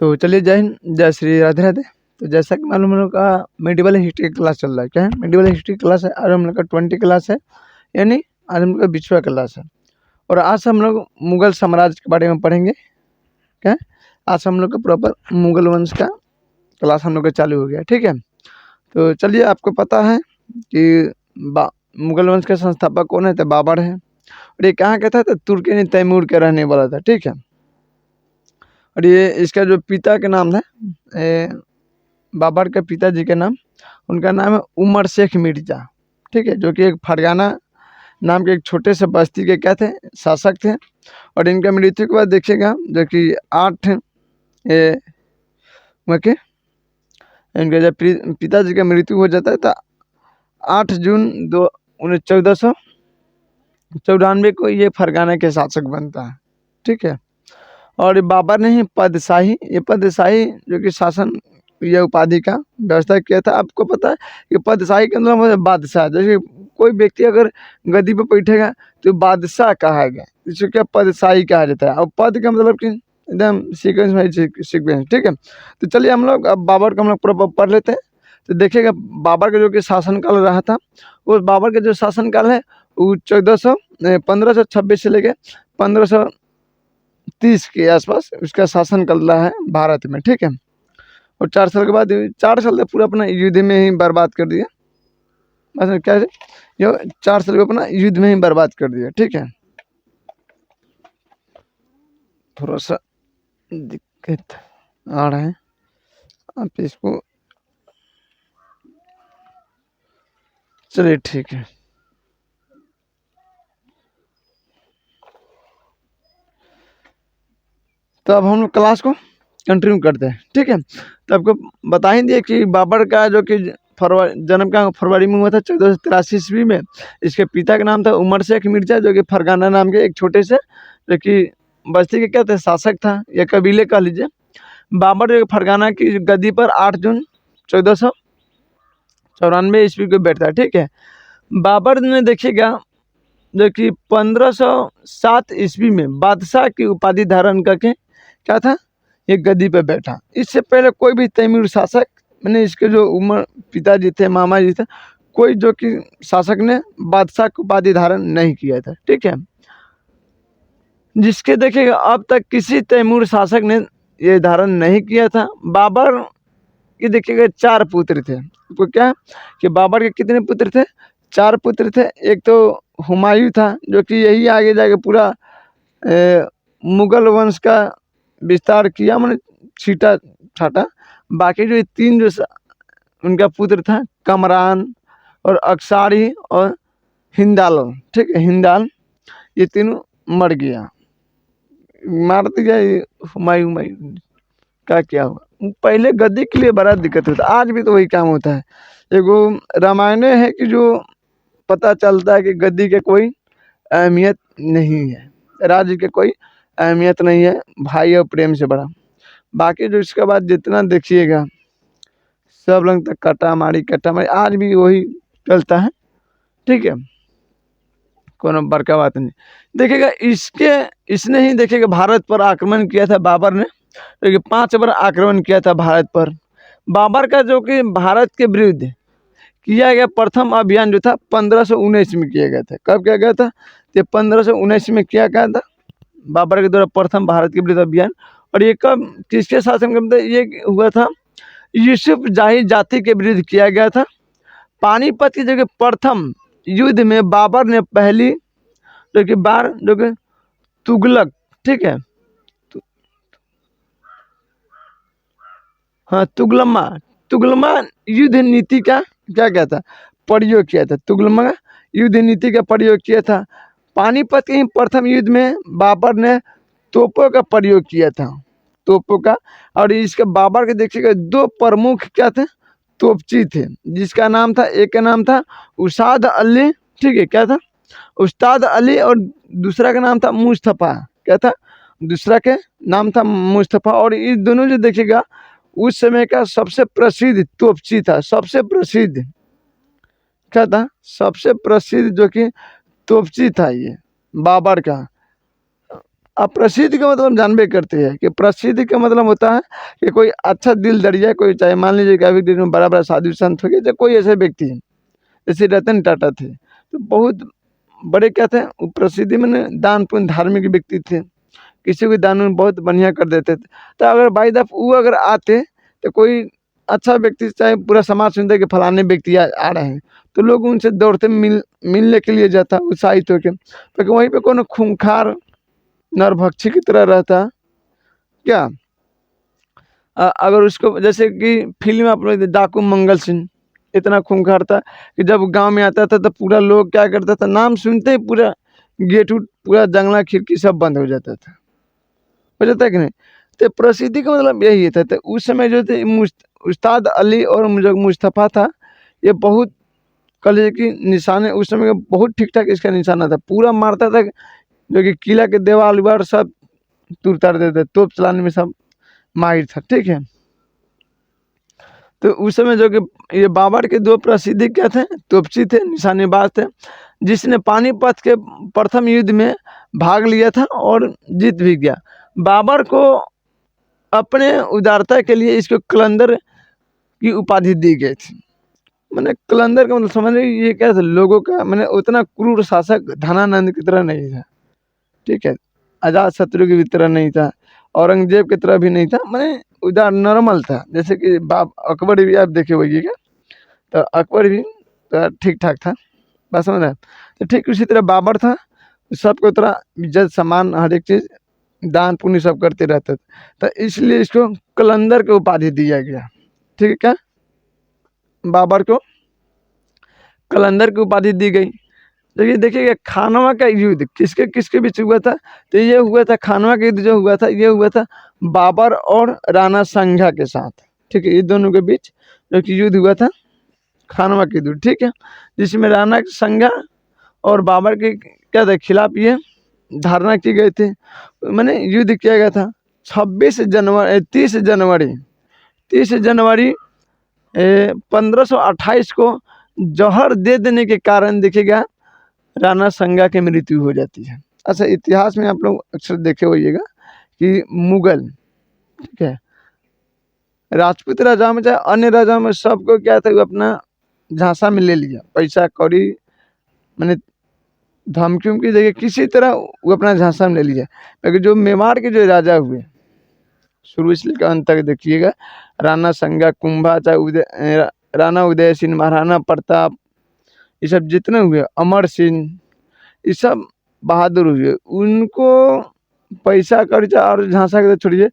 तो चलिए, जय हिंद, जय श्री राधे राधे। तो जैसा कि मालूम हम लोग का मेडिवल हिस्ट्री क्लास चल रहा है। क्या है? मेडिवल हिस्ट्री क्लास है। आज हम लोग का 20 क्लास है, यानी आज हम लोग का 20वां क्लास है। और आज हम लोग मुगल साम्राज्य के बारे में पढ़ेंगे। क्या है? आज हम लोग का प्रॉपर मुगल वंश का क्लास हम लोग का चालू हो गया। ठीक है, तो चलिए, आपको पता है कि मुगल वंश का संस्थापक कौन है? तो बाबर है। और ये कहाँ का था? तो तुर्की तैमूर के रहने वाला था। ठीक है, और ये इसका जो पिता के नाम है, बाबर के पिताजी के नाम, उनका नाम है उमर शेख मिर्जा। ठीक है, जो कि एक फरगाना नाम के एक छोटे से बस्ती के क्या थे? शासक थे। और इनका मृत्यु के बाद देखिएगा, जो कि 8 के इनके जब पिताजी का मृत्यु हो जाता है तो 8 जून 1494 को ये फरगाना के शासक बनता है। ठीक है, और बाबर ने ही पदशाही जो कि शासन ये उपाधि का व्यवस्था किया था। आपको पता है कि पदशाही के अंदर मतलब बादशाह, जैसे कोई व्यक्ति अगर गद्दी पर बैठेगा तो बादशाह कहा गया, इसको क्या पदशाही कहा जाता है। और पद का मतलब कि एकदम सीक्वेंस में सीक्वेंस। ठीक है, तो चलिए हम लोग अब बाबर का हम लोग पढ़ लेते हैं। तो देखिएगा, बाबर का जो कि शासनकाल रहा था, वो बाबर का जो शासनकाल है वो 1526 से लेके 1530 के आसपास उसका शासन चल रहा है भारत में। ठीक है, और 4 साल के बाद 4 साल तक पूरा अपना युद्ध में ही बर्बाद कर दिया। बस क्या है, ये 4 साल को अपना युद्ध में ही बर्बाद कर दिया। ठीक है, थोड़ा सा दिक्कत आ रहा है, आप इसको चलिए ठीक है। तो अब हम लोग क्लास को कंटिन्यू करते हैं। ठीक है, तो आपको बता ही दिए कि बाबर का जो कि जन्म का फरवरी में हुआ था 1483 ईस्वी में। इसके पिता का नाम था उमर शेख मिर्जा, जो कि फरगाना नाम के एक छोटे से जो कि बस्ती के क्या थे? शासक था, या कबीले कह लीजिए। बाबर जो फरगाना की गद्दी पर 8 जून 1494 ईस्वी को बैठता है। ठीक है, बाबर ने देखिएगा जो कि 1507 ईस्वी में बादशाह की उपाधि धारण करके क्या था? ये गद्दी पे बैठा। इससे पहले कोई भी तैमूर शासक, मैंने इसके जो उमर पिताजी थे, मामा जी थे, कोई जो कि शासक ने बादशाह की उपाधि धारण नहीं किया था। ठीक है, जिसके देखिएगा अब तक किसी तैमूर शासक ने ये धारण नहीं किया था। बाबर के देखिएगा 4 पुत्र थे। आपको क्या कि बाबर के कितने पुत्र थे? 4 पुत्र थे। एक तो हुमायूं था, जो कि यही आगे जाके पूरा मुगल वंश का विस्तार किया, मैंने छीटा छाटा। बाकी जो 3 जो उनका पुत्र था, कमरान और अक्सारी और हिंदाल। ठीक है, हिंदाल, ये तीनों मर गया, मार दिया ये हुमायूं का। क्या हुआ? पहले गद्दी के लिए बड़ा दिक्कत होता, आज भी तो वही काम होता है। एगो रामायण है कि जो पता चलता है कि गद्दी के कोई अहमियत नहीं है, राज्य के कोई अहमियत नहीं है, भाई और प्रेम से बड़ा। बाकी जो इसके बाद जितना देखिएगा, सब लोग तक कटा मारी, आज भी वही चलता है। ठीक है, कोनो बड़का बात नहीं। देखिएगा, इसने ही देखिएगा भारत पर आक्रमण किया था बाबर ने, क्योंकि 5 बार आक्रमण किया था भारत पर। बाबर का जो कि भारत के विरुद्ध किया गया प्रथम अभियान जो था 1519 में किया गया था। कब किया गया था? तो 1519 में किया गया था बाबर के द्वारा प्रथम भारत के विरुद्ध अभियान। और ये कब, किसके शासन में? ये हुआ था यूसुफ जाही जाति के विरुद्ध किया गया था। पानीपत की जगह प्रथम युद्ध में बाबर ने पहली जो कि बार जो कि तुगलक, ठीक है, हाँ, तुगलमा युद्ध नीति का क्या था? प्रयोग किया था। तुगलमा युद्ध नीति का प्रयोग किया था। पानीपत के ही प्रथम युद्ध में बाबर ने तोपों का प्रयोग किया था, तोपों का। और इसके बाबर के देखिएगा 2 प्रमुख क्या थे? तोपची थे, जिसका नाम था, एक का नाम था उस्ताद अली। ठीक है, क्या था? उस्ताद अली। और दूसरा का नाम था मुस्तफ़ा। क्या था? दूसरा के नाम था मुस्तफ़ा। और इस दोनों जो देखिएगा उस समय का सबसे प्रसिद्ध तोपची था। सबसे प्रसिद्ध क्या था? सबसे प्रसिद्ध जो कि तोपची था ये बाबर का। अब प्रसिद्ध का मतलब जानबे करते हैं कि प्रसिद्ध का मतलब होता है कि कोई अच्छा दिल दरिया, कोई चाहे मान लीजिए कि अभी दिन में बड़ा बड़ा साधु संत हो गए, या कोई ऐसे व्यक्ति हैं जैसे रतन टाटा थे, तो बहुत बड़े क्या थे वो, प्रसिद्धि में दान पुण्य धार्मिक व्यक्ति थे, किसी भी दान में बहुत बढ़िया कर देते थे। तो अगर बाई दफ वो अगर आते तो कोई अच्छा व्यक्ति, चाहे पूरा समाज सुनते कि फलाने व्यक्ति आ रहे हैं, तो लोग उनसे दौड़ते मिलने के लिए जाता उत्साहित होकर, तो वहीं पे कौन खूंखार नरभक्षी की तरह रहता क्या। अगर उसको जैसे कि फिल्म आप लोग डाकू मंगल सिंह इतना खूंखार था कि जब गांव में आता था तो पूरा लोग क्या करता था, नाम सुनते ही पूरा गेट उट पूरा जंगला खिड़की सब बंद हो जाता था, हो जाता है कि नहीं। तो प्रसिद्धि का मतलब यही था। तो उस समय जो थे उस्ताद अली और जो मुस्तफ़ा था, ये बहुत कले की निशाने उस समय का बहुत ठीक ठाक इसका निशाना था, पूरा मारता था, जो कि किला के देवाल उवार सब तोड़ ताड़ देते, तोप चलाने में सब माहिर था, ठीक है। तो उस समय जो कि ये बाबर के दो प्रसिद्धि क्या थे, तोपची थे, निशानेबाज थे, जिसने पानीपत के प्रथम युद्ध में भाग लिया था और जीत भी गया। बाबर को अपने उदारता के लिए इसको कलंदर की उपाधि दी गई थी। मैंने कलंदर का मतलब समझ रहे, ये क्या था, लोगों का मैंने उतना क्रूर शासक धनानंद की तरह नहीं था, ठीक है, अजात शत्रु की तरह नहीं था, औरंगजेब की तरह भी नहीं था, मैंने उदार नॉर्मल था। जैसे कि बाप अकबर भी आप देखे होइएगा, तो अकबर भी तो ठीक ठाक था, बस समझ रहे। तो ठीक उसी तरह बाबर था, सबको तरह इज्जत सम्मान हर एक चीज़ दान पुण्य सब करते रहते थे, तो इसलिए इसको कलंदर की उपाधि दिया गया, ठीक है। क्या बाबर को कलंदर की उपाधि दी गई। देखिए देखिएगा खानवा का युद्ध किसके किसके बीच हुआ था, तो ये हुआ था खानवा का युद्ध जो हुआ था, ये हुआ था बाबर और राणा संगा के साथ, ठीक है। ये दोनों के बीच जो कि युद्ध हुआ था खानवा के युद्ध, ठीक है, जिसमें राणा संगा और बाबर के क्या था खिलाफ ये धारणा की गई थी, मैंने युद्ध किया गया था 30 जनवरी 1528 को जौहर दे देने के कारण देखिएगा राणा संगा की मृत्यु हो जाती है। अच्छा, इतिहास में आप लोग अक्सर देखे होइएगा कि मुगल, ठीक है, राजपूत राजा में चाहे अन्य राजा में सबको क्या था, वो अपना झांसा में ले लिया, पैसा कौड़ी मैंने धमकियों की जगह किसी तरह वो अपना झांसा में ले लिया। लेकिन जो मेवाड़ के जो राजा हुए शुरू से लेकर अंत तक देखिएगा, राणा संगा, कुंभा, चाहे राणा उदय सिंह, महाराणा प्रताप, ये सब जितने हुए, अमर सिंह, ये सब बहादुर हुए, उनको पैसा कर्जा और झांसा के छोड़िए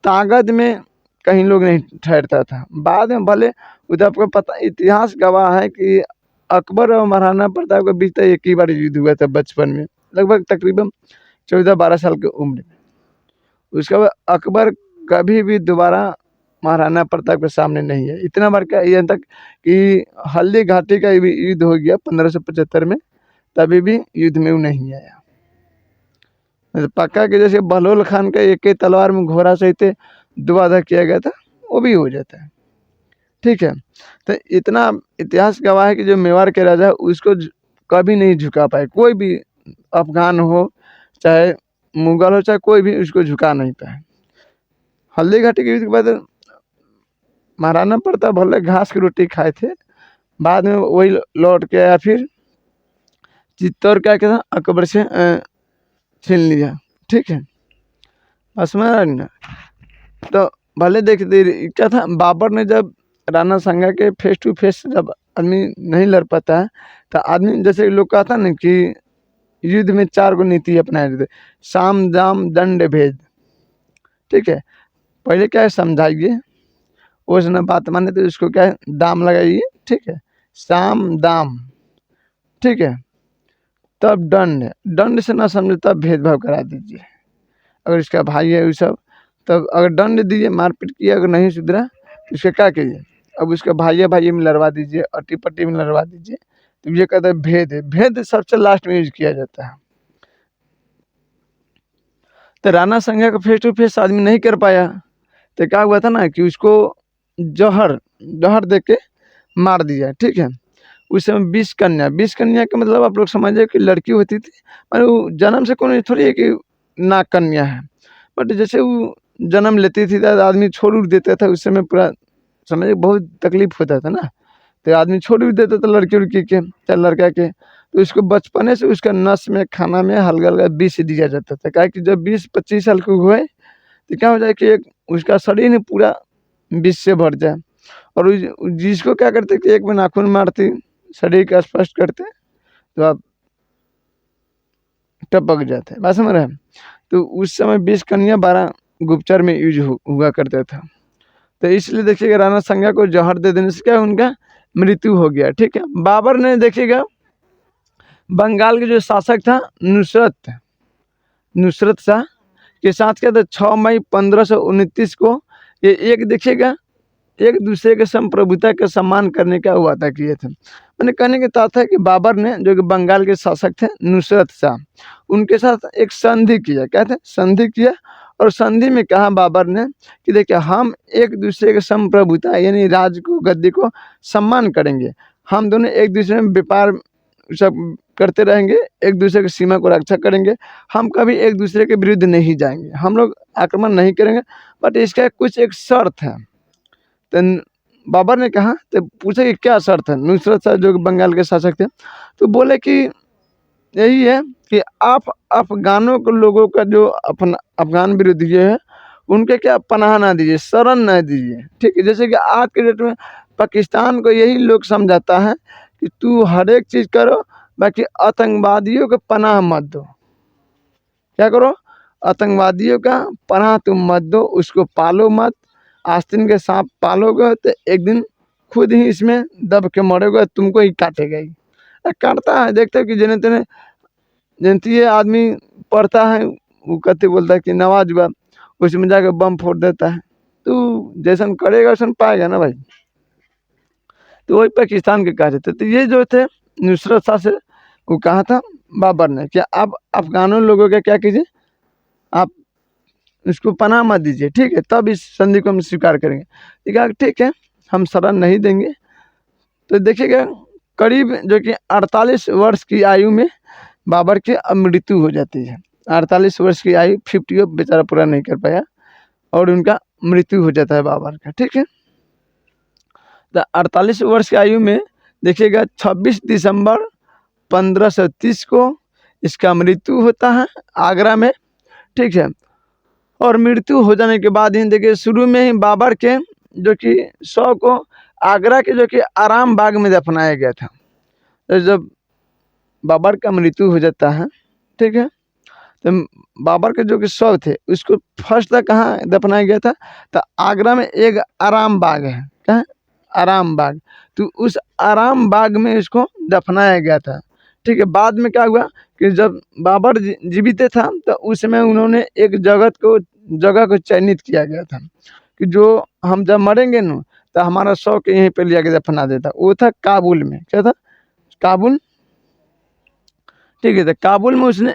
ताकत में कहीं लोग नहीं ठहरता था। बाद में भले उधर आपको पता इतिहास गवाह है कि अकबर और महाराणा प्रताप के बीच एक ही बार युद्ध हुआ था बचपन में, लगभग तकरीबन 14-12 साल की उम्र में। उसके बाद अकबर कभी भी दोबारा महाराणा प्रताप के सामने नहीं है। इतना बार क्या यहाँ तक कि हल्दी घाटी का भी युद्ध हो गया 1575 में, तभी भी युद्ध में वो नहीं आया। पक्का कि जैसे बहलोल खान का एक ही तलवार में घोड़ा सहित दुआधा किया गया था, वो भी हो जाता है, ठीक है। तो इतना इतिहास गवाह है कि जो मेवाड़ के राजा उसको कभी नहीं झुका पाए, कोई भी अफगान हो चाहे मुगल हो चाहे कोई भी, उसको झुका नहीं पाए। हल्दी घाटी के युद्ध के बाद महाराणा प्रताप भले घास की रोटी खाए थे, बाद में वही लौट के आया, फिर चित्तौड़ क्या था अकबर से छीन लिया, ठीक है, बस में। तो भले देख दे क्या था, बाबर ने जब राणा संगा के फेस टू फेस जब आदमी नहीं लड़ पाता है, तो आदमी जैसे लोग कहता ना कि युद्ध में 4 गो नीति अपनाए रहते, साम दाम दंड भेद, ठीक है। पहले क्या है समझाइए, उस न बात माने तो उसको क्या है दाम लगाइए, ठीक है, साम दाम, ठीक है, तब दंड, दंड से ना समझे तब भेदभाव करा दीजिए। अगर इसका भाई है वो सब, तब अगर दंड दीजिए, मारपीट किया, अगर नहीं सुधरा तो इसका क्या कीजिए, अब उसका भाई में लड़वा दीजिए, अट्टी पट्टी में लड़वा दीजिए। तो ये कहते हैं भेद है, भेद सबसे लास्ट में यूज किया जाता है। तो राणा संगा का फेस टू फेस आदमी नहीं कर पाया, तो क्या हुआ था ना कि उसको जौहर दे के मार दिया, ठीक है। उस समय 20 कन्या का मतलब आप लोग समझिए कि लड़की होती थी, और वो जन्म से कोई थोड़ी है कि नाग कन्या है। बट जैसे वो जन्म लेती थी तो आदमी छोड़ उड़ देता था, उस समय पूरा समझ बहुत तकलीफ होता था ना, तो आदमी छोड़ भी देता था लड़की उड़की के चाहे लड़का के। तो उसको बचपने से उसका नस में खाना में हल्का हल्का विष दिया जाता था, क्या कि जब 20-25 साल के हुए तो क्या हो जाए कि एक उसका शरीर ही पूरा विष से भर जाए। और जिसको क्या करते कि एक में नाखून मारती शरीर का स्पष्ट करते तो आप टपक जाते, बात समझ रहे हैं। तो उस समय 20 कन्या 12 गुप्तचर में यूज हुआ करता था। तो इसलिए देखिएगा राणा संज्ञा को जहर दे देने से क्या उनका मृत्यु हो गया। ठीक है, बाबर ने देखिएगा बंगाल के जो शासक था नुसरत शाह के साथ क्या था 6 मई 1529 को ये एक देखिएगा एक दूसरे के संप्रभुता का सम्मान करने का वादा किए थे। मैंने कहने के तात्पर्य है कि बाबर ने जो कि बंगाल के शासक थे नुसरत शाह उनके साथ एक संधि किया, क्या थे संधि किया। और संधि में कहा बाबर ने कि देखिए हम एक दूसरे के संप्रभुता यानी राज को गद्दी को सम्मान करेंगे, हम दोनों एक दूसरे में व्यापार सब करते रहेंगे, एक दूसरे की सीमा को रक्षा करेंगे, हम कभी एक दूसरे के विरुद्ध नहीं जाएंगे, हम लोग आक्रमण नहीं करेंगे। बट इसका कुछ एक शर्त है। तो बाबर ने कहा तो पूछा कि क्या शर्त है, नुसरत शाह जो बंगाल के शासक थे तो बोले कि यही है कि आप अफगानों के लोगों का जो अपना अफगान विरोधी है उनके क्या पनाह ना दीजिए, शरण न दीजिए। ठीक है, जैसे कि आज के डेट में पाकिस्तान को यही लोग समझाता है कि तू हर एक चीज़ करो बाकी आतंकवादियों को पनाह मत दो। क्या करो, आतंकवादियों का पनाह तुम मत दो, उसको पालो मत। आस्तीन के सांप पालोगे तो एक दिन खुद ही इसमें दब के मरोगे, तुमको ही काटेगा ही। काटता है, देखते हो कि जने तेने जनती है आदमी पढ़ता है वो कहते बोलता है कि नवाज हुआ उसमें जाकर बम फोड़ देता है, तो जैसन करेगा वैसन पाएगा ना भाई। तो वही पाकिस्तान के कहा जाते। तो ये जो थे नुसरत शाह से वो कहा था बाबर ने कि आप अफगानों लोगों का क्या कीजिए, आप इसको पनाह मत दीजिए। ठीक है, तब इस संधि को हम स्वीकार करेंगे। ठीक है, ठीक है हम शरण नहीं देंगे। तो देखिएगा करीब जो कि 48 वर्ष की आयु में बाबर की मृत्यु हो जाती है। 48 वर्ष की आयु 50 बेचारा पूरा नहीं कर पाया और उनका मृत्यु हो जाता है बाबर का। ठीक है, तो 48 वर्ष की आयु में देखिएगा 26 दिसंबर 1530 को इसका मृत्यु होता है आगरा में। ठीक है, और मृत्यु हो जाने के बाद ही देखिए शुरू में ही बाबर के जो कि शव को आगरा के जो कि आराम बाग में दफनाया गया था। तो जब बाबर का मृत्यु हो जाता है, ठीक है, तो बाबर के जो कि शव थे उसको फर्स्ट तक कहाँ दफनाया गया था, तो आगरा में एक आराम बाग है, क्या है आराम बाग, तो उस आराम बाग में इसको दफनाया गया था। ठीक है, बाद में क्या हुआ कि जब बाबर जीवित था तो उस समय उन्होंने एक जगह को चयनित किया गया था कि जो हम जब मरेंगे न तो हमारा शव के यहीं पे लिया के दफना देता। वो था काबुल में, क्या था काबुल। ठीक है, तो काबुल में उसने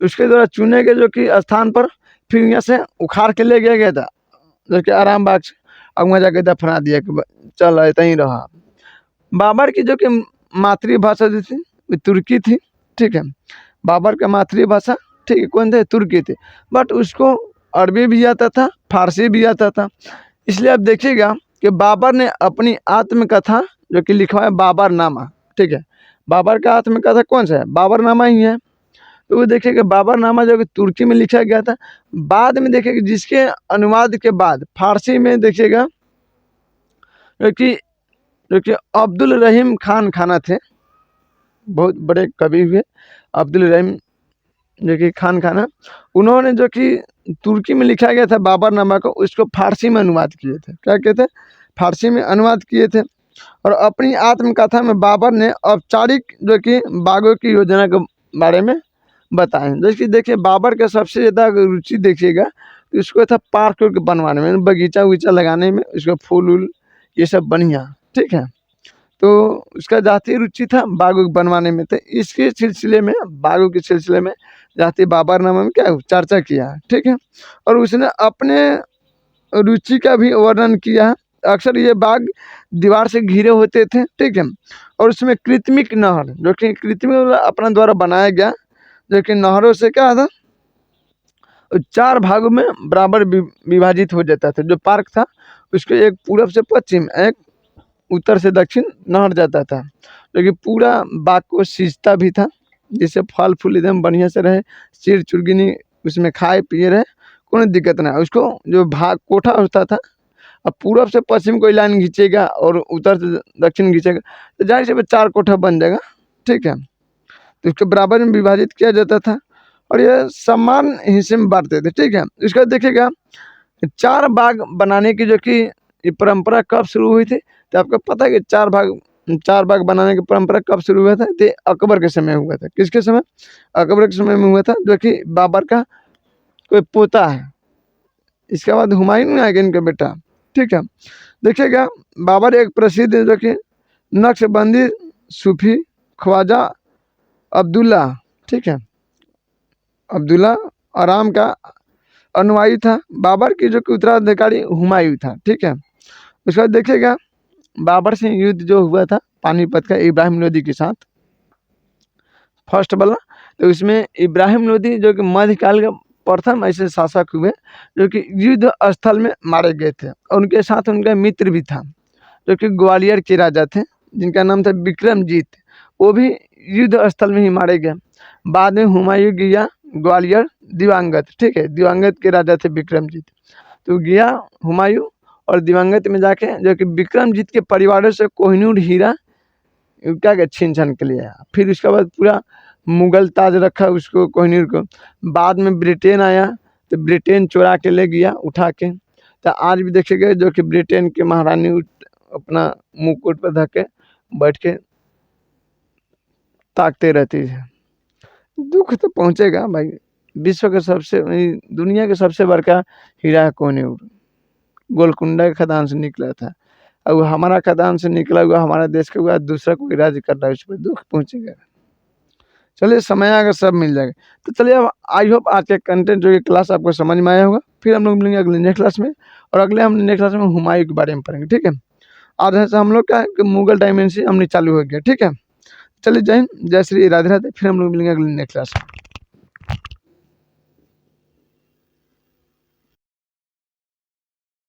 उसके द्वारा चुने गए जो कि स्थान पर फिर यहाँ से उखाड़ के ले गया था जो कि आराम बाग से, और वहाँ जाके दफना दिया कि चल इतना ही रहा। बाबर की जो कि मातृभाषा जो थी वो तुर्की थी। ठीक है, बाबर का मातृभाषा ठीक है कौन थे, तुर्की थे, बट उसको अरबी भी आता था, फारसी भी आता था। इसलिए आप देखिएगा कि बाबर ने अपनी आत्मकथा जो कि लिखा है बाबरनामा, ठीक है, बाबर का आत्मकथा कौन सा है, बाबरनामा ही है। तो वो देखिएगा बाबरनामा जो कि तुर्की में लिखा गया था, बाद में देखिएगा जिसके अनुवाद के बाद फारसी में देखिएगा जो कि अब्दुल रहीम खान खाना थे, बहुत बड़े कवि हुए अब्दुल रहीम जो कि खान खाना, उन्होंने जो कि तुर्की में लिखा गया था बाबरनामा को उसको फारसी में अनुवाद किए थे। क्या कहते हैं, फारसी में अनुवाद किए थे। और अपनी आत्मकथा में बाबर ने औपचारिक जो कि बागों की योजना के बारे में बताएं। जैसे कि देखिए बाबर का सबसे ज़्यादा रुचि देखिएगा तो उसको था पार्क बनवाने में, बगीचा उगीचा लगाने में, उसका फूल उल ये सब बढ़िया। ठीक है, तो उसका जाती रुचि था बागों बनवाने में। तो इसके सिलसिले में बागों के सिलसिले में जाती बाबरनामा में क्या चर्चा किया। ठीक है, और उसने अपने रुचि का भी वर्णन किया। अक्सर ये बाग दीवार से घिरे होते थे। ठीक है, और उसमें कृत्रिमिक नहर जो कि कृत्रिम अपना द्वारा बनाया गया जो कि नहरों से क्या था और 4 भागों में बराबर विभाजित हो जाता था। जो पार्क था उसके एक पूरब से पश्चिम, एक उत्तर से दक्षिण नहर जाता था, लेकिन पूरा बाग को सींचता भी था, जिससे फल फूल एकदम बढ़िया से रहे, चिड़ चुड़गिनी उसमें खाए पिए रहे, कोई दिक्कत ना। उसको जो भाग कोठा होता था, अब पूरब से पश्चिम कोई लाइन खींचेगा और उत्तर से दक्षिण खींचेगा तो जाहिर से 4 कोठा बन जाएगा, ठीक है। तो इसको बराबर में विभाजित किया जाता था और ये समान हिस्से में बांटते थे, ठीक है। इसका देखिएगा 4 भाग बनाने की जो कि ये परंपरा कब शुरू हुई थी, तो आपको पता है कि 4 भाग बनाने की परंपरा कब शुरू हुआ था, तो अकबर के समय हुआ था। किसके समय? अकबर के समय में हुआ था, जो कि बाबर का कोई पोता है। इसके बाद हुमायूं आएगा इनका बेटा, ठीक है। देखिएगा बाबर एक प्रसिद्ध जो कि नक्शबंदी सूफी ख्वाजा अब्दुल्ला, ठीक है, अब्दुल्ला आराम का अनुयायी था। बाबर की जो कि उत्तराधिकारी हुमायूं था, ठीक है। उसके बाद देखिएगा बाबर से युद्ध जो हुआ था पानीपत का इब्राहिम लोदी के साथ, फर्स्ट वाला, तो उसमें इब्राहिम लोदी जो कि मध्यकाल का प्रथम ऐसे शासक हुए जो कि युद्ध स्थल में मारे गए थे, और उनके साथ उनका मित्र भी था जो कि ग्वालियर के राजा थे, जिनका नाम था विक्रमजीत। वो भी युद्ध स्थल में ही मारे गए। बाद में हुमायूं गया ग्वालियर, दिवंगत, ठीक है, दिवंगत के राजा थे विक्रमजीत। तो गया हुमायूं और दिवंगत में जाके जो कि विक्रमजीत के परिवारों से कोहिनूर हीरा क्या छीन छान के लिए आया। फिर उसके बाद पूरा मुगल ताज रखा उसको, कोहिनूर को। बाद में ब्रिटेन आया तो ब्रिटेन चुरा के ले गया उठा के। तो आज भी देखिएगा जो कि ब्रिटेन के महारानी अपना मुकुट पर धके बैठ के ताकते रहती है। दुख तो पहुँचेगा भाई। विश्व के सबसे दुनिया के सबसे बड़का हीरा है कोहिनूर, गोलकुंडा के खदान से निकला था, और वो हमारा खदान से निकला हुआ हमारा देश के बाद दूसरा कोई राज्य कर रहा है, उस पर दुख पहुँचेगा। चलिए समय आएगा सब मिल जाएगा। तो चलिए अब आई होप आज के कंटेंट जो ये क्लास आपको समझ में आया होगा। फिर हम लोग मिलेंगे अगले नेक्स्ट क्लास में, और अगले हम नेक्स्ट क्लास में हुमायूं के बारे में पढ़ेंगे, ठीक है। आज ऐसे हम लोग क्या है कि मुगल डायमेंशन हमने चालू हो गया, ठीक है। चलिए जय हिंद, जय श्री राधे राधे। फिर हम लोग मिलेंगे अगले नेक्स्ट क्लास में।